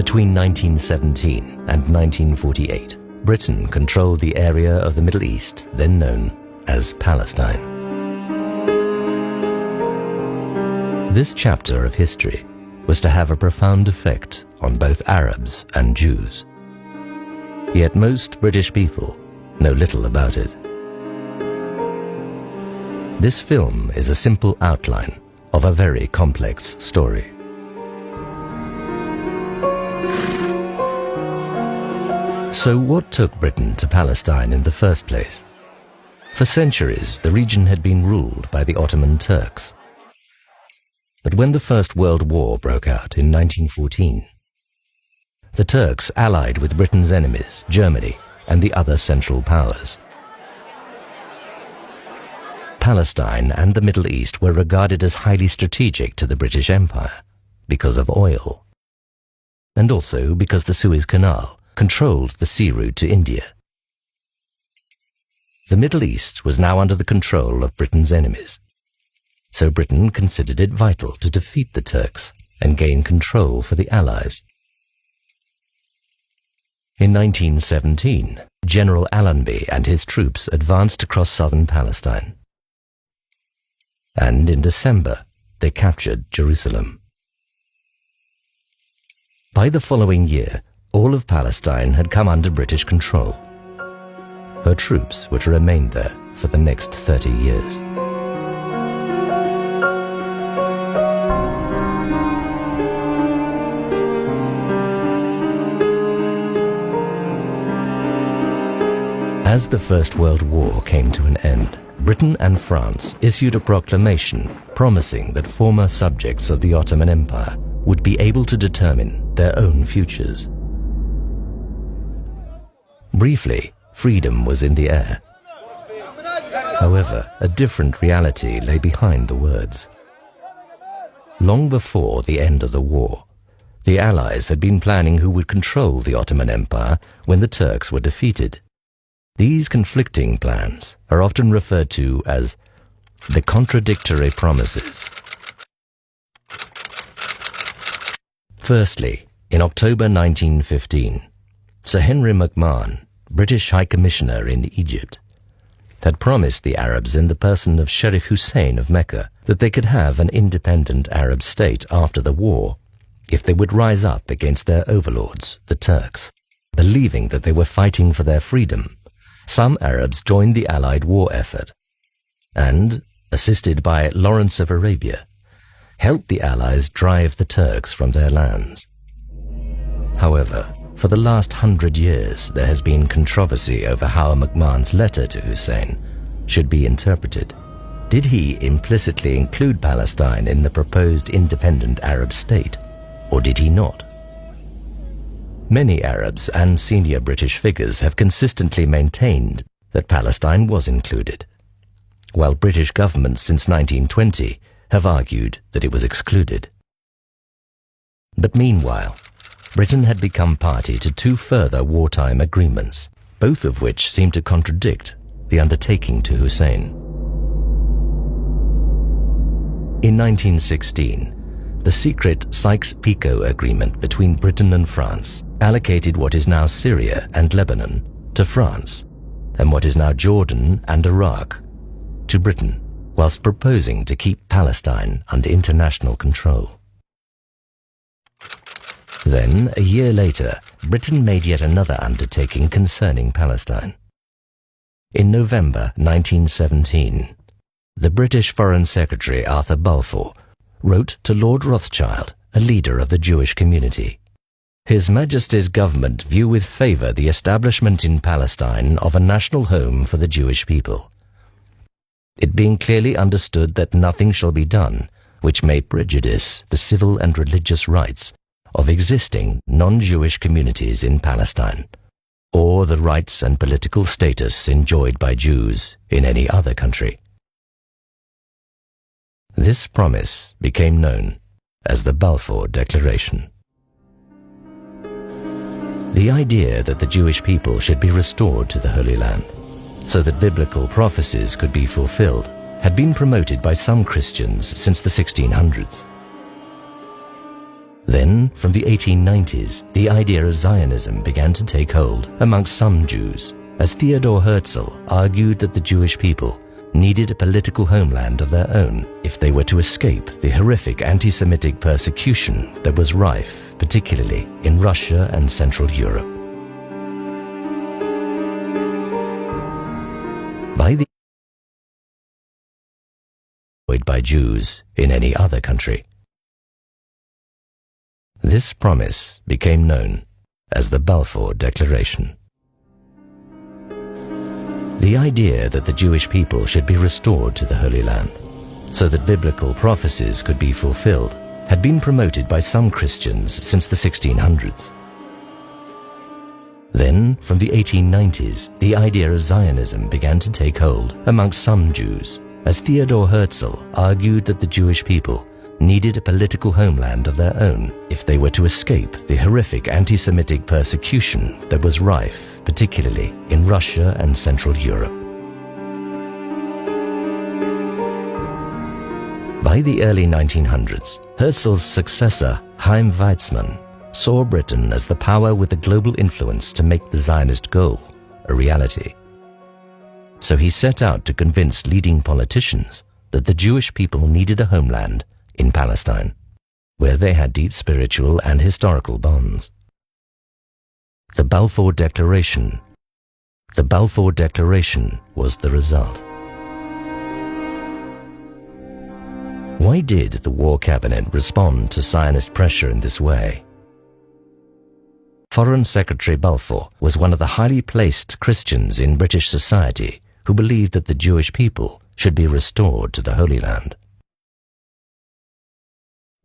Between 1917 and 1948, Britain controlled the area of the Middle East then known as Palestine. This chapter of history was to have a profound effect on both Arabs and Jews. Yet most British people know little about it. This film is a simple outline of a very complex story. So what took Britain to Palestine in the first place? For centuries, the region had been ruled by the Ottoman Turks. But when the First World War broke out in 1914, the Turks allied with Britain's enemies, Germany, and the other Central Powers. Palestine and the Middle East were regarded as highly strategic to the British Empire because of oil, and also because the Suez Canal controlled the sea route to India. The Middle East was now under the control of Britain's enemies, so Britain considered it vital to defeat the Turks and gain control for the Allies. In 1917, General Allenby and his troops advanced across southern Palestine, and in December they captured Jerusalem. By the following year, all of Palestine had come under British control. Her troops were to remain there for the next 30 years. As the First World War came to an end, Britain and France issued a proclamation promising that former subjects of the Ottoman Empire would be able to determine their own futures. Briefly, freedom was in the air. However, a different reality lay behind the words. Long before the end of the war, the Allies had been planning who would control the Ottoman Empire when the Turks were defeated. These conflicting plans are often referred to as the contradictory promises. Firstly, in October 1915, Sir Henry McMahon, British High Commissioner in Egypt, had promised the Arabs in the person of Sharif Hussein of Mecca that they could have an independent Arab state after the war if they would rise up against their overlords, the Turks. Believing that they were fighting for their freedom, some Arabs joined the Allied war effort and, assisted by Lawrence of Arabia, helped the Allies drive the Turks from their lands. However, for the last 100 years, there has been controversy over how McMahon's letter to Hussein should be interpreted. Did he implicitly include Palestine in the proposed independent Arab state, or did he not? Many Arabs and senior British figures have consistently maintained that Palestine was included, while British governments since 1920 have argued that it was excluded. But meanwhile, Britain had become party to two further wartime agreements, both of which seemed to contradict the undertaking to Hussein. In 1916, the secret Sykes-Picot Agreement between Britain and France allocated what is now Syria and Lebanon to France, and what is now Jordan and Iraq to Britain, whilst proposing to keep Palestine under international control. Then, a year later, Britain made yet another undertaking concerning Palestine. In November 1917, the British Foreign Secretary Arthur Balfour wrote to Lord Rothschild, a leader of the Jewish community. His Majesty's government view with favour the establishment in Palestine of a national home for the Jewish people, it being clearly understood that nothing shall be done which may prejudice the civil and religious rights of existing non-Jewish communities in Palestine, or the rights and political status enjoyed by Jews in any other country. This promise became known as the Balfour Declaration. The idea that the Jewish people should be restored to the Holy Land, so that biblical prophecies could be fulfilled, had been promoted by some Christians since the 1600s. Then, from the 1890s, the idea of Zionism began to take hold amongst some Jews, as Theodor Herzl argued that the Jewish people needed a political homeland of their own if they were to escape the horrific anti-Semitic persecution that was rife, particularly in Russia and Central Europe. By Jews in any other country. This promise became known as the Balfour Declaration. The idea that the Jewish people should be restored to the Holy Land so that biblical prophecies could be fulfilled had been promoted by some Christians since the 1600s. Then, from the 1890s, the idea of Zionism began to take hold amongst some Jews, as Theodor Herzl argued that the Jewish people needed a political homeland of their own if they were to escape the horrific anti-Semitic persecution that was rife, particularly in Russia and Central Europe. By the early 1900s, Herzl's successor, Chaim Weizmann, saw Britain as the power with the global influence to make the Zionist goal a reality. So he set out to convince leading politicians that the Jewish people needed a homeland in Palestine, where they had deep spiritual and historical bonds. The Balfour Declaration was the result. Why did the War Cabinet respond to Zionist pressure in this way? Foreign Secretary Balfour was one of the highly placed Christians in British society who believed that the Jewish people should be restored to the Holy Land.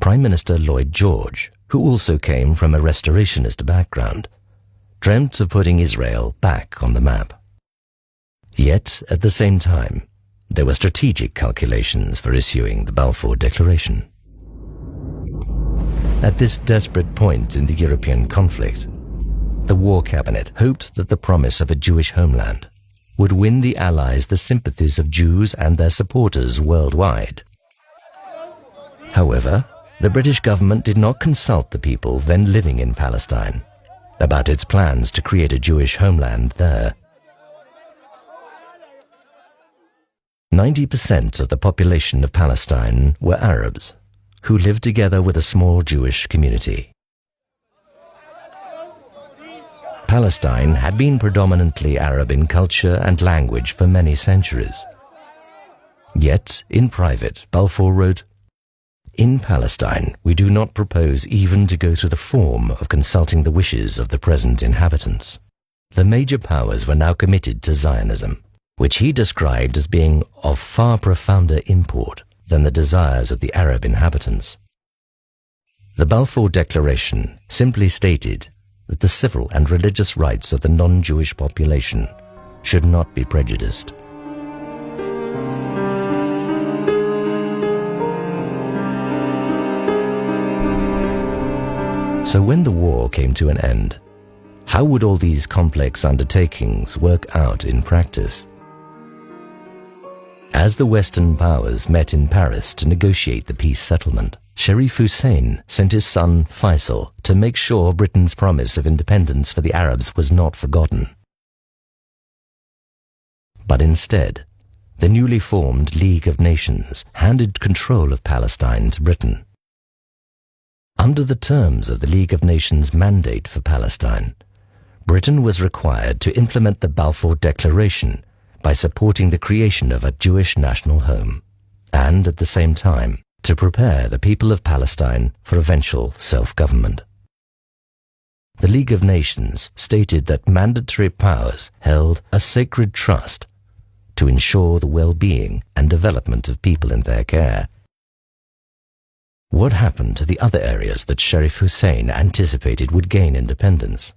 Prime Minister Lloyd George, who also came from a restorationist background, dreamt of putting Israel back on the map. Yet, at the same time, there were strategic calculations for issuing the Balfour Declaration. At this desperate point in the European conflict, the War Cabinet hoped that the promise of a Jewish homeland would win the Allies the sympathies of Jews and their supporters worldwide. However, the British government did not consult the people then living in Palestine about its plans to create a Jewish homeland there. 90% of the population of Palestine were Arabs, who lived together with a small Jewish community. Palestine had been predominantly Arab in culture and language for many centuries. Yet, in private, Balfour wrote, "In Palestine, we do not propose even to go through the form of consulting the wishes of the present inhabitants." The major powers were now committed to Zionism, which he described as being of far profounder import than the desires of the Arab inhabitants. The Balfour Declaration simply stated that the civil and religious rights of the non-Jewish population should not be prejudiced. So when the war came to an end, how would all these complex undertakings work out in practice? As the Western powers met in Paris to negotiate the peace settlement, Sharif Hussein sent his son Faisal to make sure Britain's promise of independence for the Arabs was not forgotten. But instead, the newly formed League of Nations handed control of Palestine to Britain. Under the terms of the League of Nations' mandate for Palestine, Britain was required to implement the Balfour Declaration by supporting the creation of a Jewish national home, and at the same time, to prepare the people of Palestine for eventual self-government. The League of Nations stated that mandatory powers held a sacred trust to ensure the well-being and development of people in their care. What happened to the other areas that Sharif Hussein anticipated would gain independence?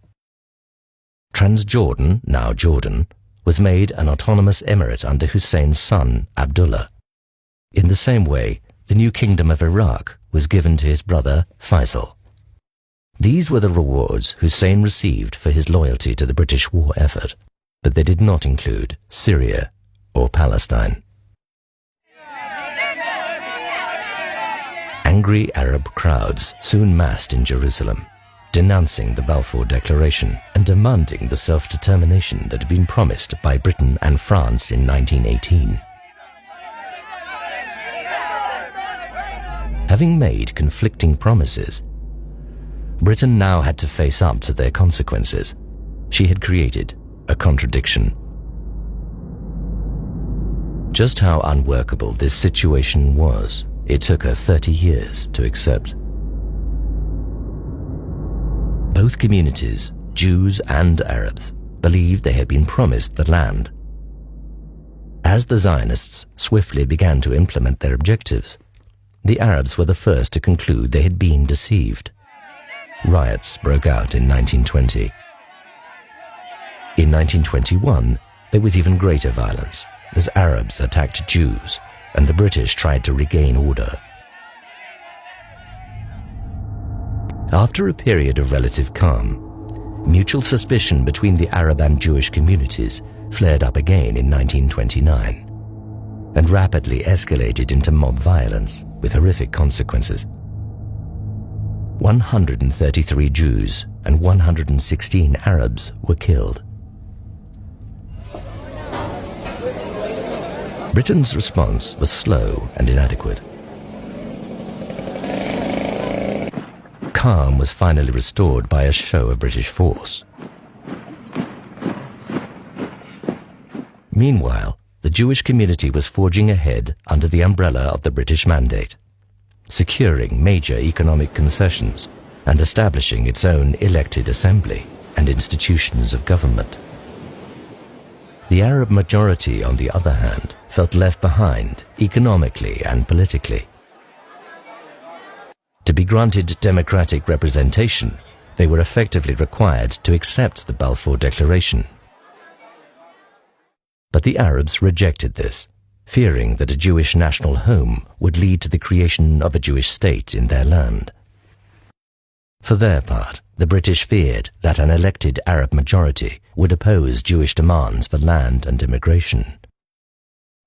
Transjordan, now Jordan, was made an autonomous emirate under Hussein's son, Abdullah. In the same way, the new kingdom of Iraq was given to his brother, Faisal. These were the rewards Hussein received for his loyalty to the British war effort, but they did not include Syria or Palestine. Angry Arab crowds soon massed in Jerusalem, denouncing the Balfour Declaration and demanding the self-determination that had been promised by Britain and France in 1918. Having made conflicting promises, Britain now had to face up to their consequences. She had created a contradiction. Just how unworkable this situation was, it took her 30 years to accept. Both communities, Jews and Arabs, believed they had been promised the land. As the Zionists swiftly began to implement their objectives, the Arabs were the first to conclude they had been deceived. Riots broke out in 1920. In 1921, there was even greater violence as Arabs attacked Jews and the British tried to regain order. After a period of relative calm, mutual suspicion between the Arab and Jewish communities flared up again in 1929 and rapidly escalated into mob violence with horrific consequences. 133 Jews and 116 Arabs were killed. Britain's response was slow and inadequate. Calm was finally restored by a show of British force. Meanwhile, the Jewish community was forging ahead under the umbrella of the British Mandate, securing major economic concessions and establishing its own elected assembly and institutions of government. The Arab majority, on the other hand, felt left behind economically and politically. To be granted democratic representation, they were effectively required to accept the Balfour Declaration. But the Arabs rejected this, fearing that a Jewish national home would lead to the creation of a Jewish state in their land. For their part, the British feared that an elected Arab majority would oppose Jewish demands for land and immigration.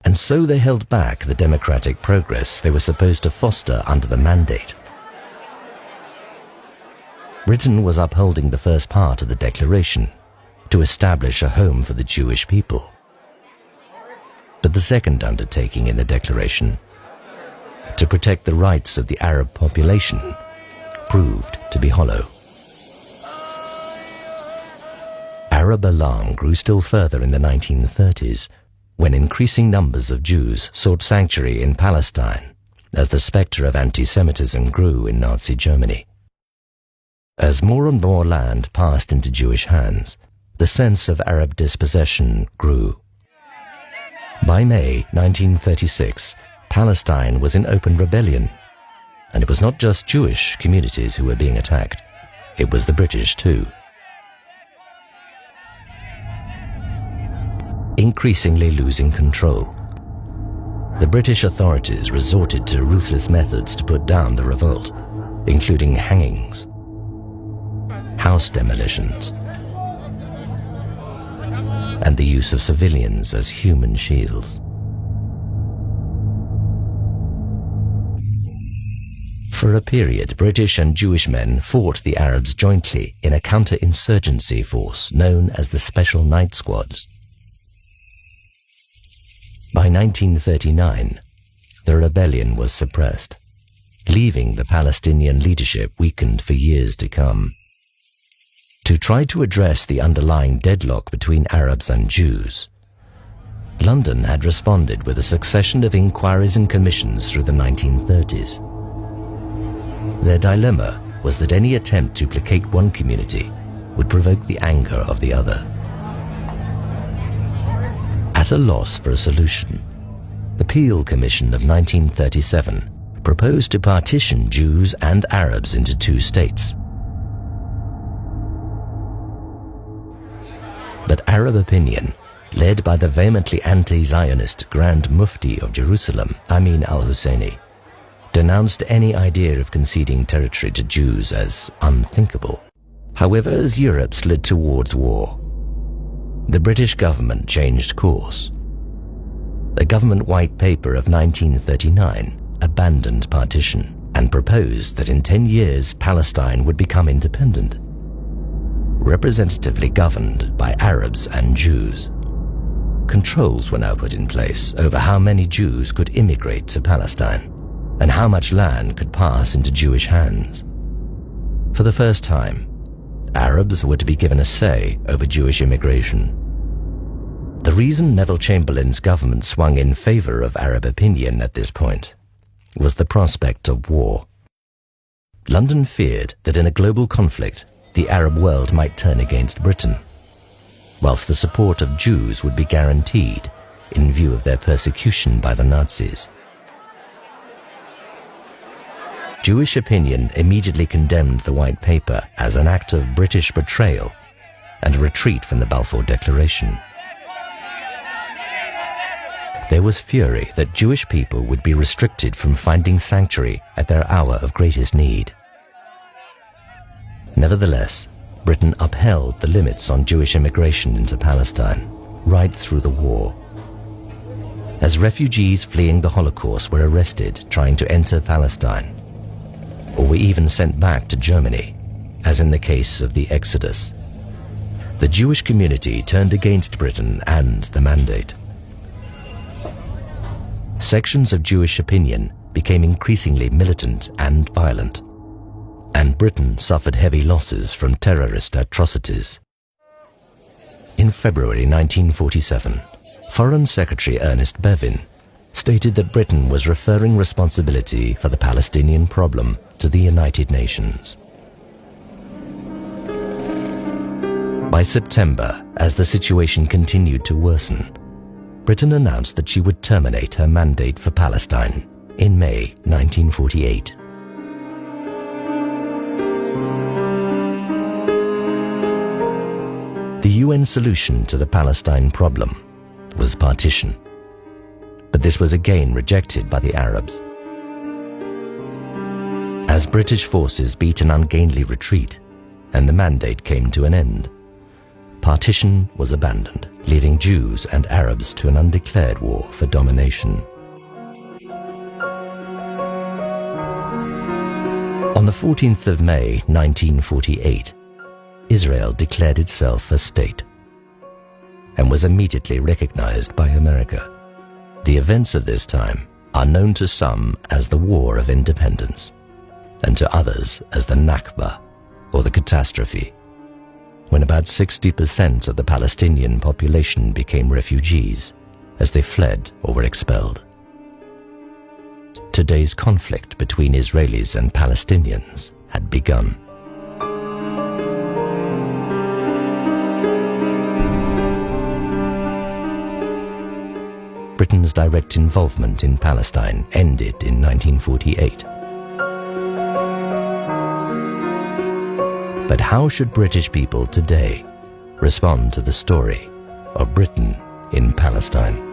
And so they held back the democratic progress they were supposed to foster under the Mandate. Britain was upholding the first part of the Declaration, to establish a home for the Jewish people. But the second undertaking in the Declaration, to protect the rights of the Arab population, proved to be hollow. Arab alarm grew still further in the 1930s, when increasing numbers of Jews sought sanctuary in Palestine as the spectre of anti-Semitism grew in Nazi Germany. As more and more land passed into Jewish hands, the sense of Arab dispossession grew. By May 1936, Palestine was in open rebellion, and it was not just Jewish communities who were being attacked, it was the British too. Increasingly losing control, the British authorities resorted to ruthless methods to put down the revolt, including hangings, house demolitions, and the use of civilians as human shields. For a period, British and Jewish men fought the Arabs jointly in a counter-insurgency force known as the Special Night Squads. By 1939, the rebellion was suppressed, leaving the Palestinian leadership weakened for years to come. To try to address the underlying deadlock between Arabs and Jews, London had responded with a succession of inquiries and commissions through the 1930s. Their dilemma was that any attempt to placate one community would provoke the anger of the other. At a loss for a solution, the Peel Commission of 1937 proposed to partition Jews and Arabs into two states. But Arab opinion, led by the vehemently anti-Zionist Grand Mufti of Jerusalem, Amin al-Husseini, denounced any idea of conceding territory to Jews as unthinkable. However, as Europe slid towards war, the British government changed course. The government white paper of 1939 abandoned partition and proposed that in 10 years Palestine would become independent, representatively governed by Arabs and Jews. Controls were now put in place over how many Jews could immigrate to Palestine and how much land could pass into Jewish hands. For the first time, Arabs were to be given a say over Jewish immigration. The reason Neville Chamberlain's government swung in favor of Arab opinion at this point was the prospect of war. London feared that in a global conflict, the Arab world might turn against Britain, whilst the support of Jews would be guaranteed in view of their persecution by the Nazis. Jewish opinion immediately condemned the White Paper as an act of British betrayal and a retreat from the Balfour Declaration. There was fury that Jewish people would be restricted from finding sanctuary at their hour of greatest need. Nevertheless, Britain upheld the limits on Jewish immigration into Palestine right through the war. As refugees fleeing the Holocaust were arrested trying to enter Palestine, or were even sent back to Germany, as in the case of the Exodus, the Jewish community turned against Britain and the mandate. Sections of Jewish opinion became increasingly militant and violent, and Britain suffered heavy losses from terrorist atrocities. In February 1947, Foreign Secretary Ernest Bevin stated that Britain was referring responsibility for the Palestinian problem to the United Nations. By September, as the situation continued to worsen, Britain announced that she would terminate her mandate for Palestine in May 1948. The UN solution to the Palestine problem was partition, but this was again rejected by the Arabs. As British forces beat an ungainly retreat and the mandate came to an end, partition was abandoned, leaving Jews and Arabs to an undeclared war for domination. On the 14th of May 1948, Israel declared itself a state and was immediately recognized by America. The events of this time are known to some as the War of Independence and to others as the Nakba, or the catastrophe, when about 60% of the Palestinian population became refugees as they fled or were expelled. Today's conflict between Israelis and Palestinians had begun. Britain's direct involvement in Palestine ended in 1948. But how should British people today respond to the story of Britain in Palestine?